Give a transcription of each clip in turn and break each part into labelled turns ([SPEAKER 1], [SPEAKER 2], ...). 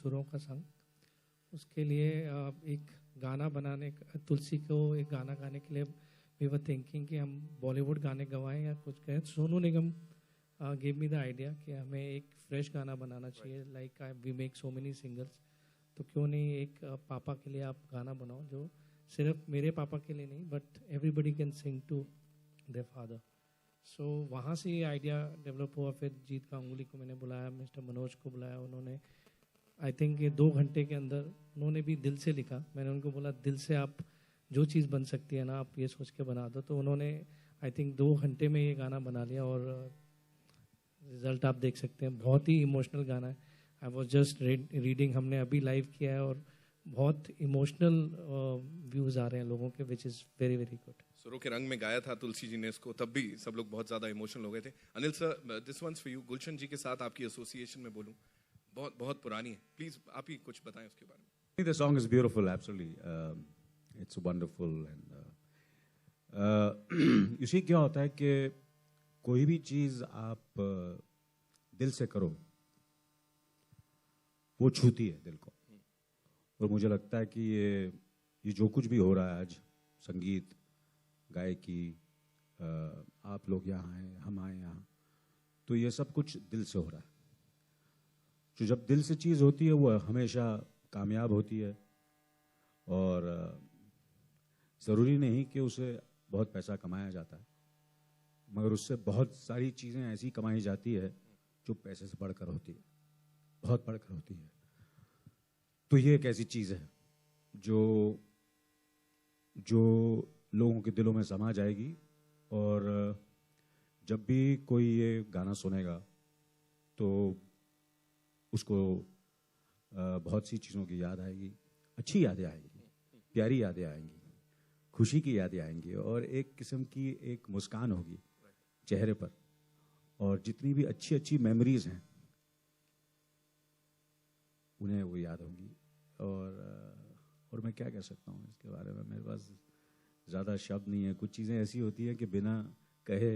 [SPEAKER 1] सुरों का संग, उसके लिए एक गाना बनाने, तुलसी को एक गाना गाने के लिए वी वर थिंकिंग कि हम बॉलीवुड गाने गवाएं या कुछ कहें. Sonu Nigam give me the idea कि हमें एक फ्रेश गाना बनाना चाहिए, like we make so many singers, तो क्यों नहीं एक पापा के लिए आप गाना बनाओ जो सिर्फ मेरे पापा के लिए नहीं but everybody can sing to their father. So वहाँ से ये आइडिया डेवलप हुआ. फिर जीत गांगुली को मैंने बुलाया, मिस्टर मनोज को बुलाया, उन्होंने आई थिंक ये 2 घंटे के अंदर उन्होंने भी दिल से लिखा. मैंने उनको बोला दिल से आप जो चीज़ बन सकती है ना आप ये सोच के बना दो, तो उन्होंने आई थिंक 2 घंटे में ये गाना बना लिया और रिजल्ट आप देख सकते हैं. बहुत ही इमोशनल गाना है. आई वॉज जस्ट रीडिंग, हमने अभी लाइव किया है और बहुत इमोशनल व्यूज आ रहे हैं लोगों के, which is very very good.
[SPEAKER 2] सुरों के रंग में गाया था तुलसी जी ने इसको, तब भी सब लोग बहुत ज़्यादा इमोशनल हो गए थे. Anil sir, this one's for you. Gulshan ji के साथ आपकी एसोसिएशन में बोलूँ बहुत बहुत पुरानी है, प्लीज आप ही कुछ बताएं उसके बारे में.
[SPEAKER 3] The song is beautiful, absolutely. It's wonderful and you see क्या होता है कि कोई भी चीज आप दिल से करो वो छूती है दिल को. और मुझे लगता है कि ये जो कुछ भी हो रहा है आज, संगीत, गायकी, आप लोग यहाँ हैं, हम आए यहाँ, तो ये सब कुछ दिल से हो रहा है. जो जब दिल से चीज़ होती है वो हमेशा कामयाब होती है. और ज़रूरी नहीं कि उसे बहुत पैसा कमाया जाता है, मगर उससे बहुत सारी चीज़ें ऐसी कमाई जाती है जो पैसे से बढ़कर होती है, बहुत बढ़कर होती है. तो ये एक ऐसी चीज़ है जो लोगों के दिलों में समा जाएगी. और जब भी कोई ये गाना सुनेगा तो उसको बहुत सी चीज़ों की याद आएगी, अच्छी यादें आएंगी, प्यारी यादें आएंगी, खुशी की यादें आएंगी, और एक किस्म की एक मुस्कान होगी चेहरे पर. और जितनी भी अच्छी अच्छी मेमोरीज हैं उन्हें वो याद होंगी. और मैं क्या कह सकता हूँ इसके बारे में, मेरे पास ज़्यादा शब्द नहीं है. कुछ चीज़ें ऐसी होती हैं कि बिना कहे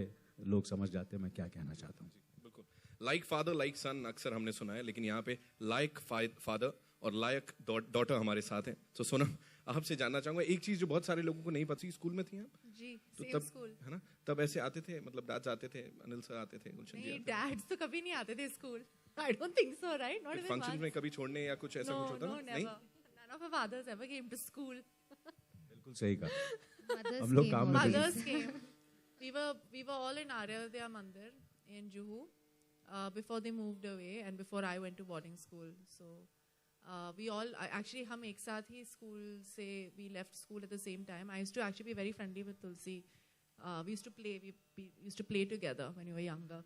[SPEAKER 3] लोग समझ जाते हैं मैं क्या कहना चाहता हूँ.
[SPEAKER 2] बिल्कुल, लाइक फादर लाइक सन अक्सर हमने सुना है, लेकिन यहाँ पे लाइक फादर और लाइक डॉटर हमारे साथ हैं. तो सोनम, आपसे जानना चाहूंगा एक चीज जो बहुत सारे लोगों को नहीं पता. स्कूल में थी आप?
[SPEAKER 4] जी,
[SPEAKER 2] तो
[SPEAKER 4] सेम
[SPEAKER 2] तब
[SPEAKER 4] स्कूल.
[SPEAKER 2] है ना, तब ऐसे आते थे, मतलब डैड्स आते थे, अनिल सर आते थे, गुलशन जी
[SPEAKER 4] नहीं,
[SPEAKER 2] आते थे?
[SPEAKER 4] डैड्स तो कभी नहीं आते थे school. I don't think so, right? Not even
[SPEAKER 2] function
[SPEAKER 4] once.
[SPEAKER 2] में कभी छोड़ने या कुछ ऐसा
[SPEAKER 4] No,
[SPEAKER 2] कुछ होता
[SPEAKER 4] no,
[SPEAKER 2] ना?
[SPEAKER 4] never. None of our fathers ever came to school.
[SPEAKER 3] बिल्कुल सही कहा.
[SPEAKER 5] Mothers
[SPEAKER 3] हम लोग
[SPEAKER 5] came
[SPEAKER 3] काम में
[SPEAKER 5] always.
[SPEAKER 4] Mothers came. We were all in Aryodhya Mandir in Juhu before they moved away and before I went to boarding school. So we all actually हम एक साथ ही school से we left school at the same time. I used to actually be very friendly with Tulsi. We used to play. We used to play together when we were younger.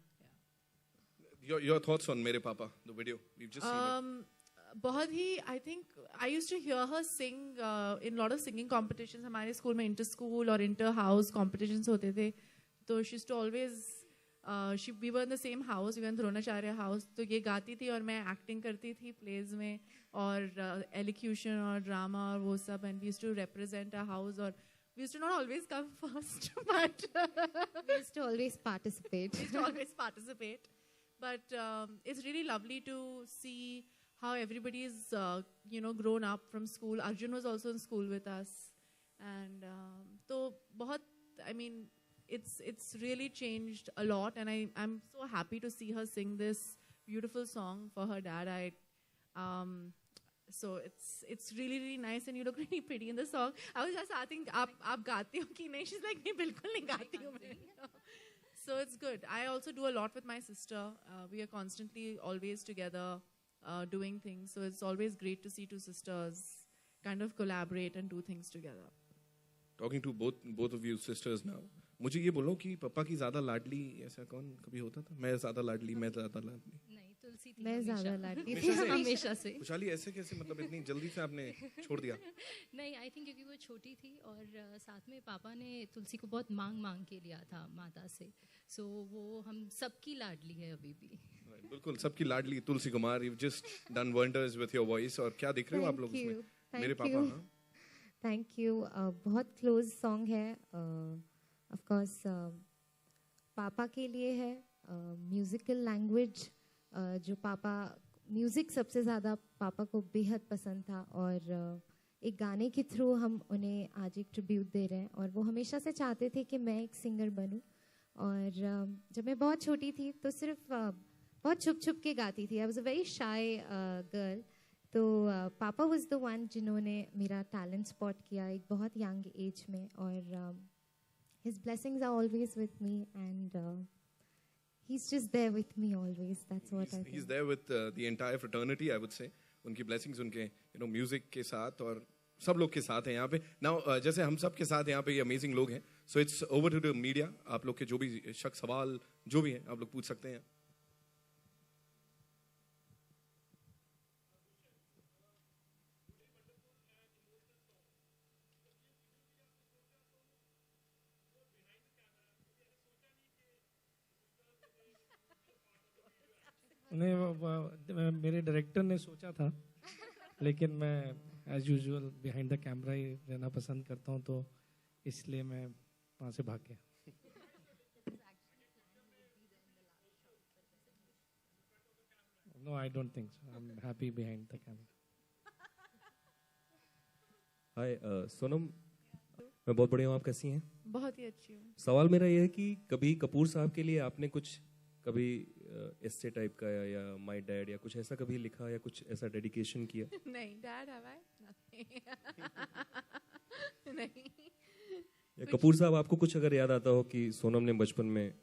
[SPEAKER 4] Yeah.
[SPEAKER 2] Your thoughts on मेरे पापा, the video you've just seen it.
[SPEAKER 4] बहुत ही, I think I used to hear her sing in a lot of singing competitions. हमारे school में inter school और inter house competitions होते थे. तो she used to always we were in the same house, we were in Dronacharya house. तो ये गाती थी और मैं acting करती थी plays में और elocution और drama और वो सब, and we used to represent our house. और we used to not always come first, but
[SPEAKER 5] We used to always participate.
[SPEAKER 4] we used to always participate. But it's really lovely to see how everybody is, grown up from school. Arjun was also in school with us, and so I mean, it's really changed a lot, and I'm so happy to see her sing this beautiful song for her dad. So it's really really nice, and you look really pretty in the song. I was just asking, आप गाती हो कि नहीं? She's like, नहीं, बिल्कुल नहीं गाती हूँ मैं. So it's good. I also do a lot with my sister. We are constantly always together doing things. So it's always great to see two sisters kind of collaborate and do things together.
[SPEAKER 2] Talking to both of you sisters now. मुझे ये बोलो कि पापा की ज्यादा लाडली ऐसा कौन कभी होता था? मैं ज्यादा लाडली.
[SPEAKER 5] नहीं, तुलसी थी.
[SPEAKER 6] मैं ज्यादा लाडली
[SPEAKER 5] थी हमेशा से.
[SPEAKER 2] खुशहाली ऐसे कैसे, मतलब इतनी जल्दी से आपने छोड़ दिया?
[SPEAKER 5] नहीं, आई थिंक क्योंकि वो छोटी थी और साथ में पापा ने तुलसी को बहुत मांग के लिया था माता से. सो वो हम सबकी लाडली है अभी भी.
[SPEAKER 2] बिल्कुल सबकी लाडली Tulsi Kumar. You just done wonders with your voice. और क्या दिख रहे हो आप लोग इसमें? मेरे पापा.
[SPEAKER 6] Thank you. बहुत क्लोज सॉन्ग है. ऑफ कोर्स पापा के लिए है. म्यूजिकल लैंग्वेज जो पापा म्यूज़िक सबसे ज़्यादा पापा को बेहद पसंद था और एक गाने के थ्रू हम उन्हें आज एक ट्रिब्यूट दे रहे हैं और वो हमेशा से चाहते थे कि मैं एक सिंगर बनूं। और जब मैं बहुत छोटी थी तो सिर्फ बहुत छुप छुप के गाती थी। I was a very shy girl. तो पापा वाज द वन जिन्होंने मेरा टैलेंट स्पॉट किया एक बहुत यंग एज में और his blessings are always with me and he's just there with me always. That's what I think.
[SPEAKER 2] He's there with the entire fraternity, I would say. उनकी blessings उनके music के साथ और सब लोग के साथ हैं यहाँ पे। नाउ जैसे हम सब के साथ यहाँ पे ये अमेजिंग लोग हैं, so it's over to the media. आप लोग के जो भी शक सवाल जो भी हैं आप लोग पूछ सकते हैं।
[SPEAKER 1] नहीं, मेरे डायरेक्टर ने सोचा था, लेकिन मैं as usual behind the camera ही रहना पसंद करता हूँ, तो इसलिए मैं वहाँ से भाग गया। No, I don't think so. I am happy behind the camera.
[SPEAKER 7] Hi Sonam, मैं बहुत बढ़िया हूँ, आप कैसी हैं?
[SPEAKER 4] बहुत ही अच्छी हूँ।
[SPEAKER 7] सवाल मेरा ये है कि कभी कपूर साहब के लिए आपने कुछ कभी एस्से टाइप का या माय डैड या कुछ ऐसा कभी लिखा या कुछ ऐसा डेडिकेशन किया?
[SPEAKER 4] नहीं, डैड हैव आई नहीं।
[SPEAKER 7] या कपूर साहब आपको कुछ अगर याद आता हो कि सोनम ने बचपन में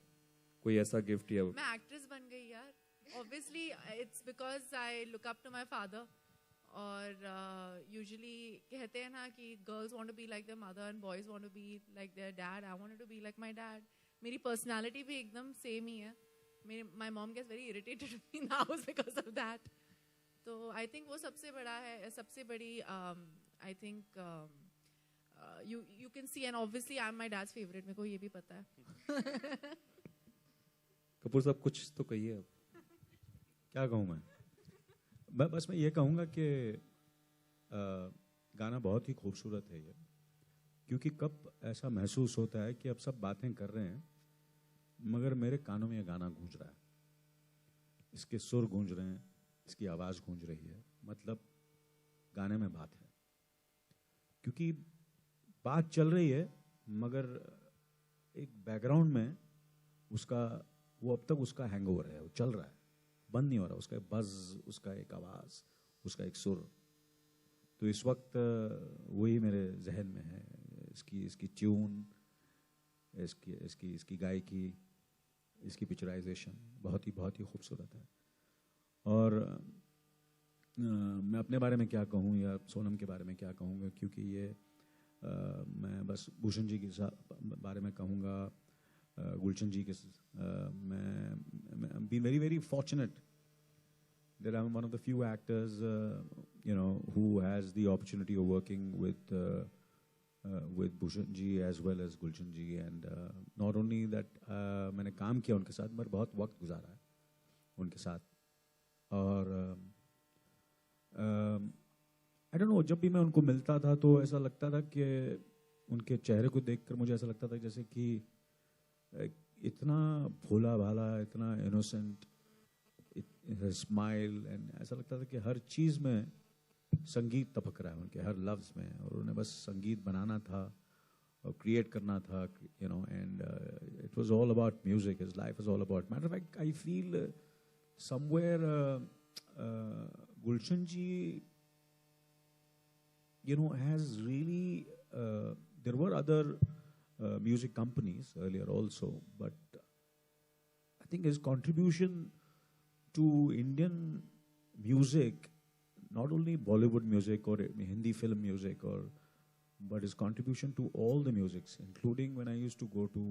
[SPEAKER 7] कोई ऐसा गिफ्ट या?
[SPEAKER 4] मैं एक्ट्रेस बन गई यार। Obviously it's because I look up to my father. और यूजुअली कहते हैं ना कि girls want to be like their mother and boys want to be like their dad. I wanted to be like my dad. मेरी personality भी एकदम same ही है। My mom gets very irritated with me in the house because of that. तो I think वो सबसे बड़ा है, सबसे बड़ी I think you can see, and obviously I'm my dad's favorite. मेरे को ये भी पता है।
[SPEAKER 7] कपूर साहब कुछ तो कहिए आप।
[SPEAKER 3] क्या कहूँ मैं बस मैं ये कहूँगा कि गाना बहुत ही खूबसूरत है ये, क्योंकि कब ऐसा महसूस होता है कि अब सब बातें कर रहे हैं मगर मेरे कानों में ये गाना गूंज रहा है, इसके सुर गूंज रहे हैं, इसकी आवाज़ गूंज रही है, मतलब गाने में बात है। क्योंकि बात चल रही है मगर एक बैकग्राउंड में उसका वो अब तक उसका हैंगओवर है, वो चल रहा है, बंद नहीं हो रहा, उसका बज़, उसका एक आवाज़, उसका एक सुर। तो इस वक्त वही मेरे जहन में है, इसकी ट्यून, इसकी गायकी, इसकी पिक्चराइजेशन बहुत ही खूबसूरत है। और मैं अपने बारे में क्या कहूँ या सोनम के बारे में क्या कहूँगा, क्योंकि ये मैं बस भूषण जी के बारे में कहूँगा, गुलशन जी के मैं been very fortunate that I'm one of the few actors who has the opportunity of working with Bhushan ji as well as Gulshan ji, and not only that मैंने काम किया उनके साथ, मगर बहुत वक्त गुजारा है उनके साथ। और I don't know, जब भी मैं उनको मिलता था तो ऐसा लगता था कि उनके चेहरे को देखकर मुझे ऐसा लगता था जैसे कि इतना भोला भाला, इतना इनोसेंट, स्माइल, एंड ऐसा लगता था कि हर चीज़ में संगीत टपक रहा है उनके हर लफ्ज़ में, और उन्हें बस संगीत बनाना था और क्रिएट करना था, and it was all about music, his life was all about. Matter of fact, I feel somewhere Gulshan ji has really there were other music companies earlier also, but I think his contribution to Indian music, not only Bollywood music or Hindi film music, but his contribution to all the musics, including when I used to go to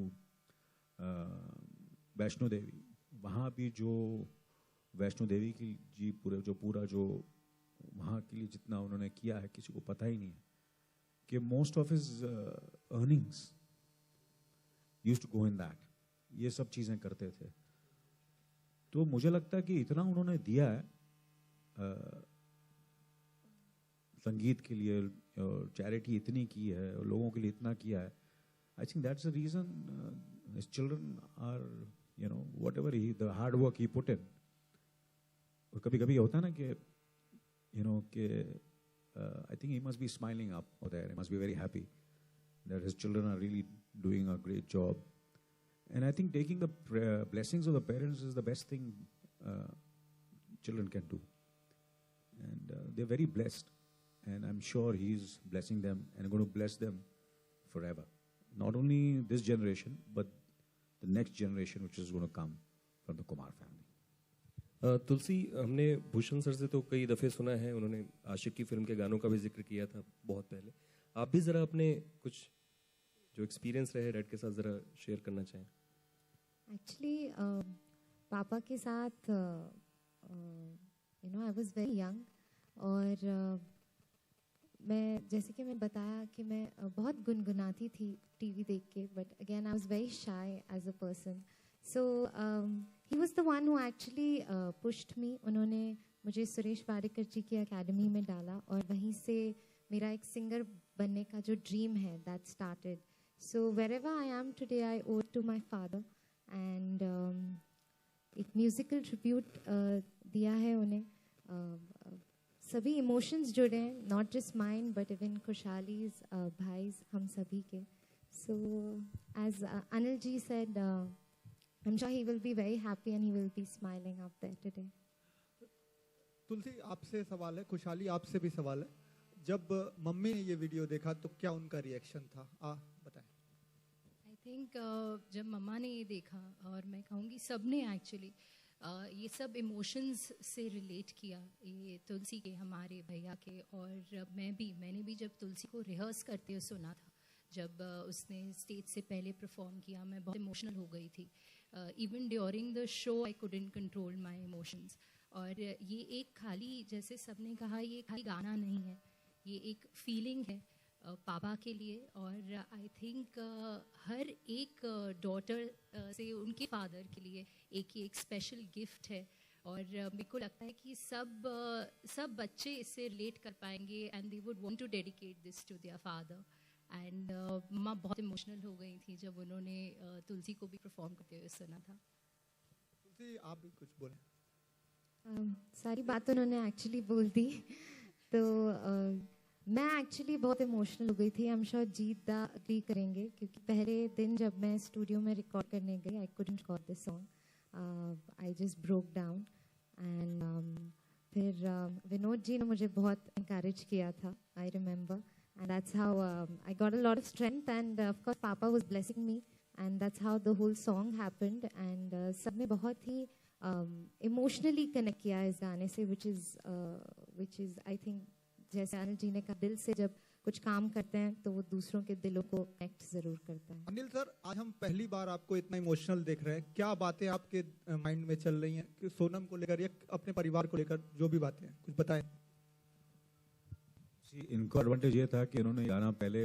[SPEAKER 3] Vaishno Devi, वहाँ भी जो वैष्णो देवी की जी पूरा जो वहाँ के लिए जितना उन्होंने किया है किसी को पता ही नहीं है, कि most of his earnings used to go in that, ये सब चीज़ें करते थे। तो मुझे लगता है कि इतना उन्होंने दिया है संगीत के लिए, और चैरिटी इतनी की है, और लोगों के लिए इतना किया है। I think that's the reason his children are, whatever the hard work he put in, और कभी कभी होता है ना कि कि I think he must be smiling up over there. He must be very happy that his children are really doing a great job. And I think taking the blessings of the parents is the best thing children can do. And they're very blessed. And I'm sure he's blessing them and going to bless them forever. Not only this generation, but the next generation which is going to come from the Kumar family.
[SPEAKER 7] तुलसी, हमने Bhushan sir से तो कई दफ़े सुना है, उन्होंने आशिक की film के गानों का भी जिक्र किया था बहुत पहले. आप भी ज़रा अपने कुछ जो एक्सपीरियंस रहे डैड के साथ ज़रा शेयर करना चाहें.
[SPEAKER 6] एक्चुअली पापा के साथ आई वाज वेरी यंग और मैं जैसे कि मैं बताया कि मैं बहुत गुनगुनाती थी टीवी देख के, but again I was very shy as a person. So he was the one who actually pushed me. उन्होंने मुझे सुरेश वाडेकर जी की एकेडमी में डाला और वहीं से मेरा एक सिंगर बनने का जो ड्रीम है that started. So wherever I am today I owe to my father and एक म्यूजिकल ट्रिब्यूट दिया है उन्हें. सभी इमोशंस जुड़े हैं, not just mind but even खुशहालीज, भाईज, हम सभी के. So as Anil ji said, I'm sure he will be very happy and he will be smiling up there today.
[SPEAKER 8] तुलसी, आपसे सवाल है, खुशहाली आपसे भी सवाल है. जब मम्मी ने ये वीडियो देखा तो क्या उनका रिएक्शन था, बताएं.
[SPEAKER 5] आई थिंक जब मम्मा ने ये देखा, और मैं कहूँगी सब ने एक्चुअली ये सब इमोशंस से रिलेट किया, ये तुलसी के, हमारे भैया के, और मैंने भी जब तुलसी को रिहर्स करते हुए सुना था, जब उसने स्टेज से पहले परफॉर्म किया, मैं बहुत इमोशनल हो गई थी. Even during the show I couldn't control my emotions. और ये एक खाली, जैसे सबने कहा, ये खाली गाना नहीं है, ये एक फीलिंग है पापा के लिए. और आई थिंक हर एक डॉटर से उनके फादर के लिए एक स्पेशल गिफ्ट है. और मेरे को लगता है कि सब बच्चे इससे रिलेट कर पाएंगे and they would want to dedicate this to their father. And मम्मा बहुत इमोशनल हो गई थी जब उन्होंने तुलसी को भी परफॉर्म करते हुए सुना था.
[SPEAKER 8] तुलसी, आप भी कुछ बोलें.
[SPEAKER 6] सारी बात उन्होंने एक्चुअली बोल दी. तो मैं एक्चुअली बहुत इमोशनल हो गई थी. आई एम श्योर जीत दा अग्री करेंगे, क्योंकि पहले दिन जब मैं स्टूडियो में रिकॉर्ड करने गई, I couldn't record this song. I just broke down. And फिर विनोद जी ने मुझे बहुत इंकरेज किया था, I remember. And that's how I got a lot of strength, and of course Papa was blessing me, and that's how the whole song happened. And सबने बहुत ही emotionally connect किया इस गाने से, which is I think, जैसे अनिल जी ने कहा, दिल से जब कुछ काम करते हैं तो वो दूसरों के दिलों को कनेक्ट जरूर करता है.
[SPEAKER 8] अनिल सर, आज हम पहली बार आपको इतना इमोशनल देख रहे हैं. क्या बातें आपके माइंड में चल रही हैं कि सोनम को लेकर या अपने परिवार को लेकर, जो भी बातें हैं, कुछ बताएं.
[SPEAKER 3] इनको एडवांटेज ये था कि इन्होंने गाना पहले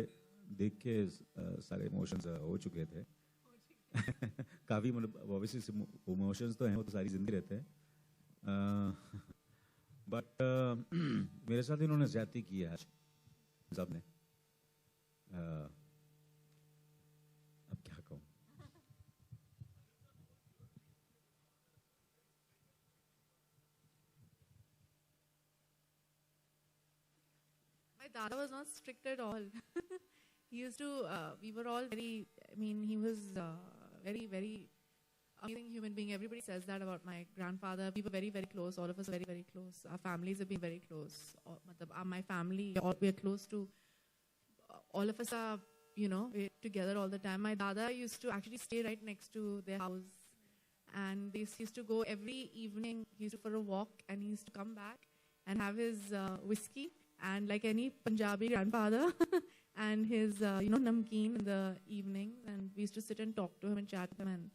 [SPEAKER 3] देख के सारे इमोशंस हो चुके थे. काफ़ी मतलब ऑब्वियसली इमोशंस तो हैं, वो तो सारी जिंदगी रहते हैं. बट मेरे साथ इन्होंने ज्यादती की है आज सब ने. अब क्या कहूँ.
[SPEAKER 4] Dada was not strict at all. He used to, we were all very, I mean, he was very, very amazing human being. Everybody says that about my grandfather. We were very, very close. All of us are very, very close. Our families have been very close. My family, we are close to, all of us are, we're together all the time. My Dada used to actually stay right next to their house. And they used to go every evening, he used to go for a walk, and he used to come back and have his whiskey. And like any Punjabi grandfather, and his, namkeen in the evening, and we used to sit and talk to him and chat with him, and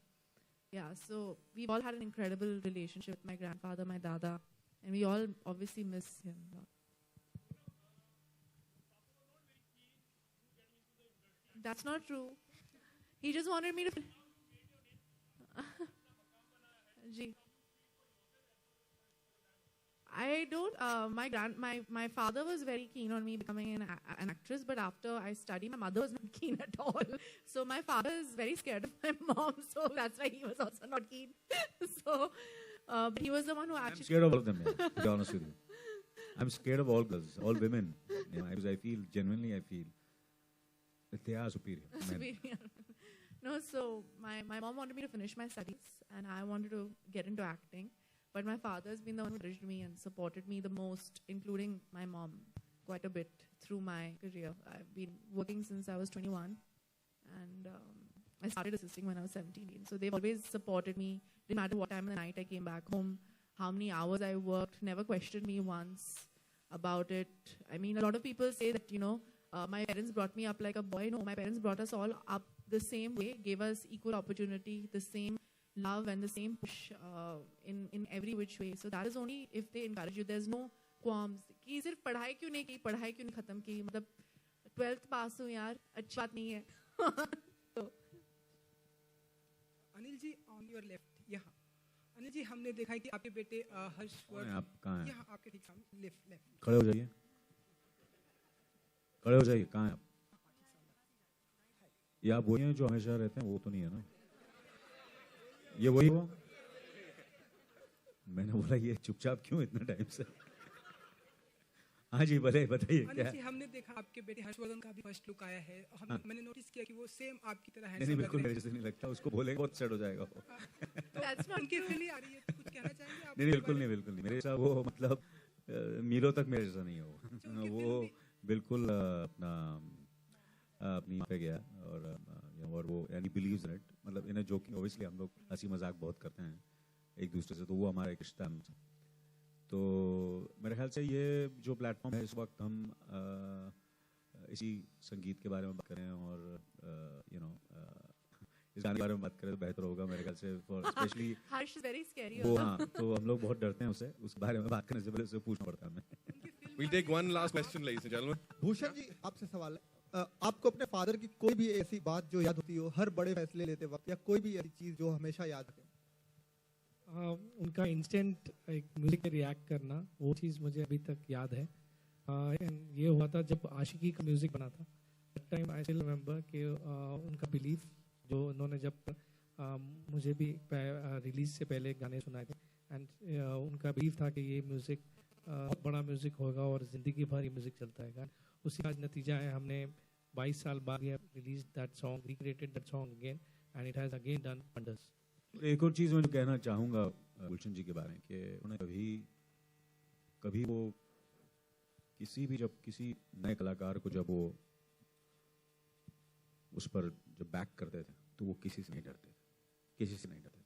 [SPEAKER 4] yeah, so we all had an incredible relationship with my grandfather, my Dada, and we all obviously miss him a lot. That's not true. He just wanted me to... Gee. I don't. My father was very keen on me becoming an actress, but after I studied, my mother was not keen at all. So my father is very scared of my mom, so that's why he was also not keen. So But he was the one who
[SPEAKER 3] I'm
[SPEAKER 4] actually.
[SPEAKER 3] scared of all of them, yeah, to be honest with you. I'm scared of all girls, all women. You know, because I feel, genuinely I feel that they are superior. Men.
[SPEAKER 4] Superior. No, so my mom wanted me to finish my studies and I wanted to get into acting. But my father has been the one who encouraged me and supported me the most, including my mom, quite a bit through my career. I've been working since I was 21 and I started assisting when I was 17. So they've always supported me. Didn't matter what time of the night I came back home, how many hours I worked, never questioned me once about it. I mean, a lot of people say that, you know, my parents brought me up like a boy. No, my parents brought us all up the same way, gave us equal opportunity, the same love and the same push in every which way. So that is only if they encourage you. There's no qualms. कि सिर्फ पढ़ाई क्यों नहीं की, पढ़ाई क्यों नहीं खत्म की, मतलब 12th पास हूँ यार, अच्छी बात नहीं है. तो
[SPEAKER 9] Anil ji on your left यहाँ. अनिल जी हमने देखा है कि आपके बेटे हर्षवर्धन
[SPEAKER 3] आप कहाँ हैं?
[SPEAKER 9] यहाँ आपके ठीक सामने लेफ्ट.
[SPEAKER 3] खड़े हो जाइए, खड़े हो जाइए. कहाँ हैं आप? ये आप वही हैं जो हमेशा रहते हैं? वो तो नहीं है ना, ये वही हो? मैंने बोला ये चुपचाप क्यों इतना टाइम से? हाँ जी, बताइए क्या?
[SPEAKER 9] अनिल जी हमने देखा आपके बेटे हर्षवर्धन का भी फर्स्ट लुक आया है. मैंने नोटिस किया कि वो सेम आपकी तरह है.
[SPEAKER 3] नहीं, बिल्कुल मेरे जैसे नहीं लगता. उसको बोलेंगे बहुत सेट हो जाएगा वो.
[SPEAKER 9] तो उनकी फीलिंग आ रही है, तो कुछ कहना चाहेंगे आप?
[SPEAKER 3] नहीं, बिल्कुल नहीं. मेरे जैसा वो, मतलब मीलों तक मेरे जैसा नहीं है वो. बिल्कुल अपनी पे गया और वो यानी बिलीव्स इन इट. मतलब इन जोकिंग, ऑब्वियसली हम लोग हंसी मजाक बहुत करते हैं एक दूसरे से, तो वो हमारा एक रिश्ता है. तो मेरे ख्याल से ये जो प्लेटफॉर्म है इस वक्त, हम इसी संगीत के बारे में बात करें और यू नो इस गाने के बारे में बात करें तो बेहतर होगा मेरे ख्याल से. Specially
[SPEAKER 4] Harsh is very scary.
[SPEAKER 3] वो, हाँ, तो हम लोग बहुत डरते हैं उससे. उस बारे में बात करने से पहले उससे पूछना पड़ता है हमें.
[SPEAKER 2] We'll take one last question, ladies and gentlemen.
[SPEAKER 8] Bhushan ji आपसे सवाल है, आपको अपने फादर की कोई भी ऐसी बात जो याद होती हो हर बड़े फैसले लेते वक्त, या कोई भी ऐसी चीज जो हमेशा याद रखे?
[SPEAKER 1] उनका इंस्टेंट एक म्यूजिक पे रिएक्ट करना, वो चीज़ मुझे अभी तक याद है. ये हुआ था जब आशिकी का म्यूजिक बना था. That time I still remember कि उनका बिलीफ जो उन्होंने जब मुझे भी रिलीज से पहले गाने सुनाए थे, एंड उनका बिलीफ था कि ये म्यूजिक बहुत बड़ा म्यूजिक होगा और ज़िंदगी भर ये म्यूजिक चलता है. उसी का नतीजा है, हमने 22 साल बाद ये release that song, recreated that song again, and it has again done wonders.
[SPEAKER 3] एक और चीज़ मैं जो कहना चाहूँगा गुलशन जी के बारे में, कि उन्हें कभी वो जब किसी नए कलाकार को जब वो उस पर जब बैक करते थे तो वो किसी से नहीं डरते थे.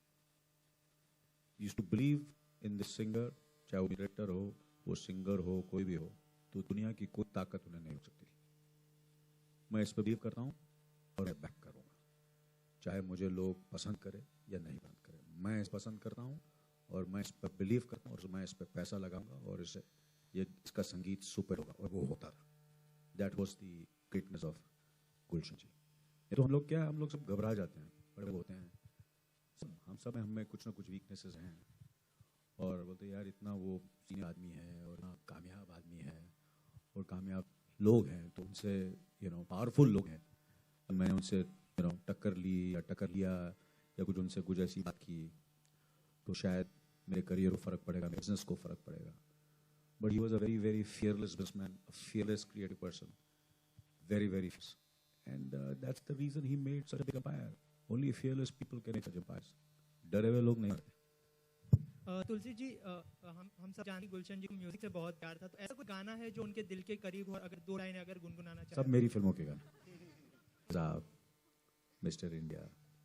[SPEAKER 3] Used to believe in this singer, चाहे वो डायरेक्टर हो, वो सिंगर हो, कोई भी हो, तो दुनिया की कोई ताकत उन्हें नहीं हो सकती. मैं इस पर बिलीव करता हूँ और मैं बैक करूँगा, चाहे मुझे लोग पसंद करें या नहीं पसंद करें. मैं इस पसंद करता हूँ और मैं इस पर बिलीव करता हूँ और मैं इस पर पैसा लगाऊंगा और इसका संगीत सुपर होगा. और वो होता था. That was the greatness of Gulshan ji. ये तो हम लोग सब घबरा जाते हैं, बड़े होते हैं, हम सब में कुछ ना कुछ वीकनेसेस हैं और बोलते हैं यार इतना वो सीनियर आदमी है और ना कामयाब आदमी है और कामयाब लोग हैं, तो उनसे पावरफुल लोग हैं, मैंने उनसे टक्कर लिया या कुछ उनसे कुछ ऐसी बात की तो शायद मेरे करियर को फ़र्क पड़ेगा, बिजनेस को फ़र्क पड़ेगा. But he was a very very fearless businessman, a fearless creative person, very very fearless, and that's the reason he made such a big empire. Only fearless people can make such empires. डरे हुए लोग नहीं होते.
[SPEAKER 10] तुलसी जी, हम सब जानते हैं गुलशन जी को म्यूजिक से बहुत प्यार था, तो ऐसा कोई गाना है जो उनके दिल के करीब हो, अगर 2 लाइनें अगर गुनगुनाना चाहें?
[SPEAKER 3] सब मेरी फिल्मों के गाने. मिस्टर इंडिया,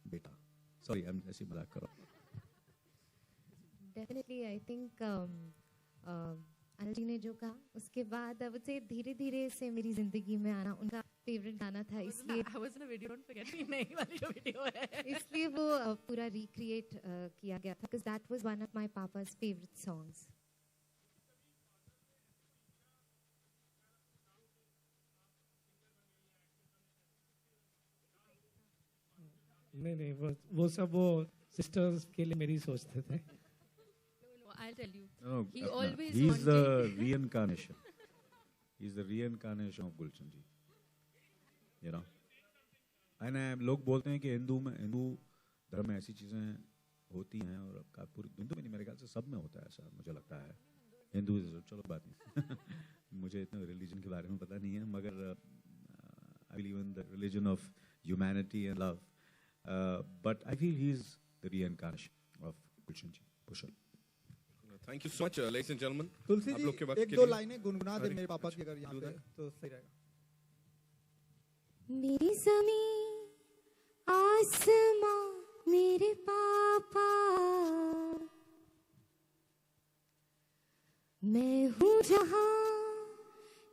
[SPEAKER 3] बेटा, सॉरी आई एम ऐसी मजाक कर रहा हूँ.
[SPEAKER 6] Definitely I think Anil ji ने जो कहा उसके बाद अब से धीरे धीरे से मेरी जिंदगी में आना उनका फेवरेट गाना था, इसलिए
[SPEAKER 4] I was in a video, don't forget me, नई वाली जो वीडियो है.
[SPEAKER 6] इसलिए वो पूरा रिक्रिएट किया गया था, because that was one of my papa's favorite songs.
[SPEAKER 1] नहीं, वो सब वो सिस्टर्स के लिए मेरी सोचते थे.
[SPEAKER 5] I'll tell you.
[SPEAKER 3] No,
[SPEAKER 5] He always
[SPEAKER 3] he's
[SPEAKER 5] wanted.
[SPEAKER 3] the reincarnation. He's the reincarnation of Gulshan ji. You know. And लोग बोलते हैं कि हिंदू धर्म में ऐसी चीजें होती हैं, और आपका पूरी हिंदू में नहीं, मेरे ख्याल से सब में होता है ऐसा, मुझे लगता है। हिंदू चलो बात नहीं मुझे इतना रिलीजन के बारे में पता नहीं है, मगर I believe in the religion of humanity and love, but I feel he is the reincarnation of Gulshan ji Bhushan.
[SPEAKER 2] Thank you so much ladies and gentleman.
[SPEAKER 8] Tulsi ji एक दो लाइनें गुनगुना दे मेरे पापा की अगर यहाँ पे तो सही रहेगा।
[SPEAKER 6] मेरी ज़मीं आसमां मेरे पापा, मैं हूँ जहाँ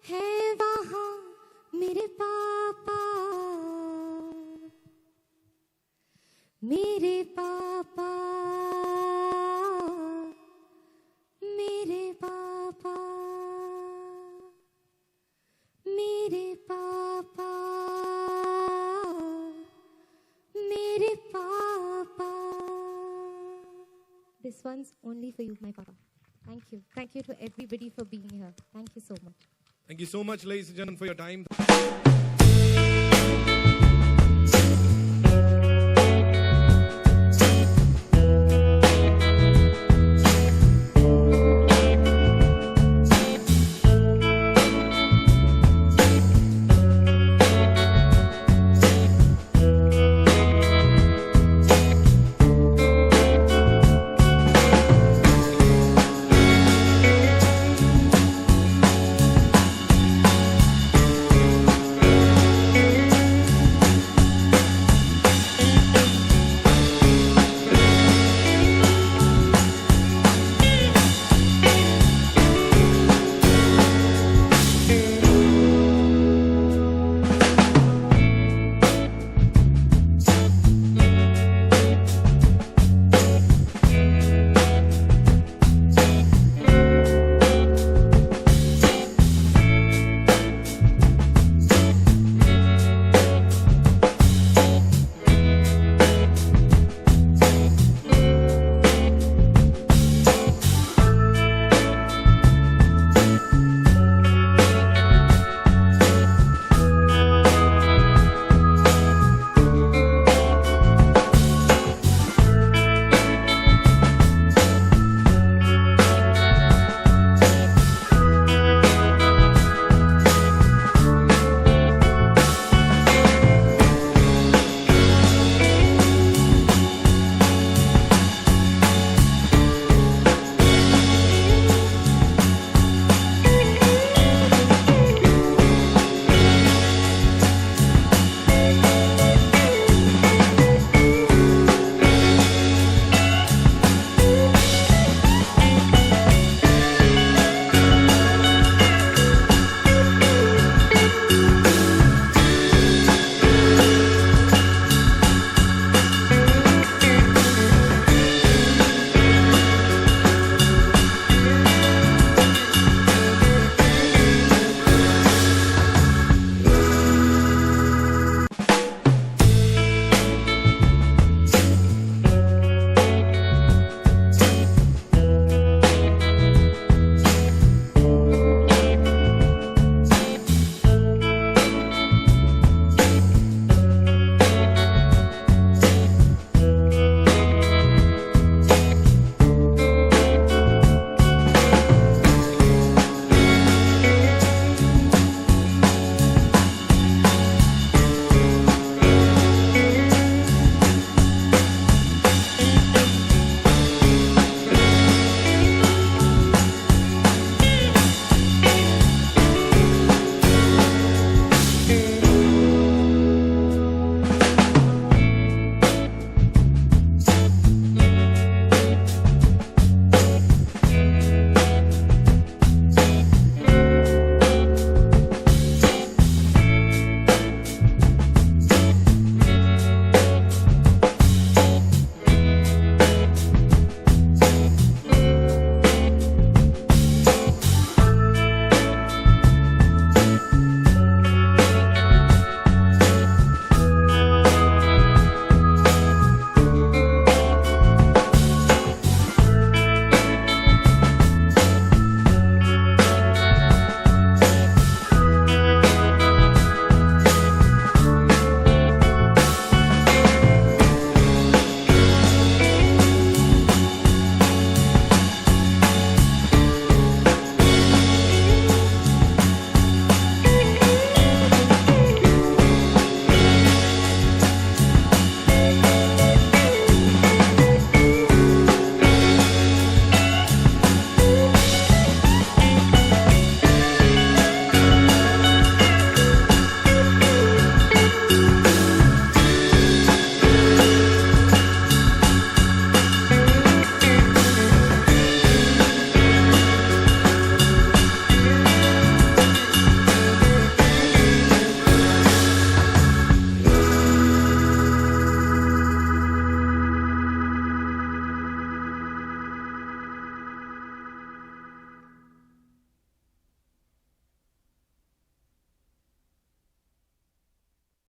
[SPEAKER 6] है वहाँ मेरे पापा, मेरे पापा, मेरे पापा, मेरे पापा, मेरे पापा। This one's only for you, my papa. Thank you. Thank you to everybody for being here. Thank you so much.
[SPEAKER 2] Thank you so much, ladies and gentlemen, for your time.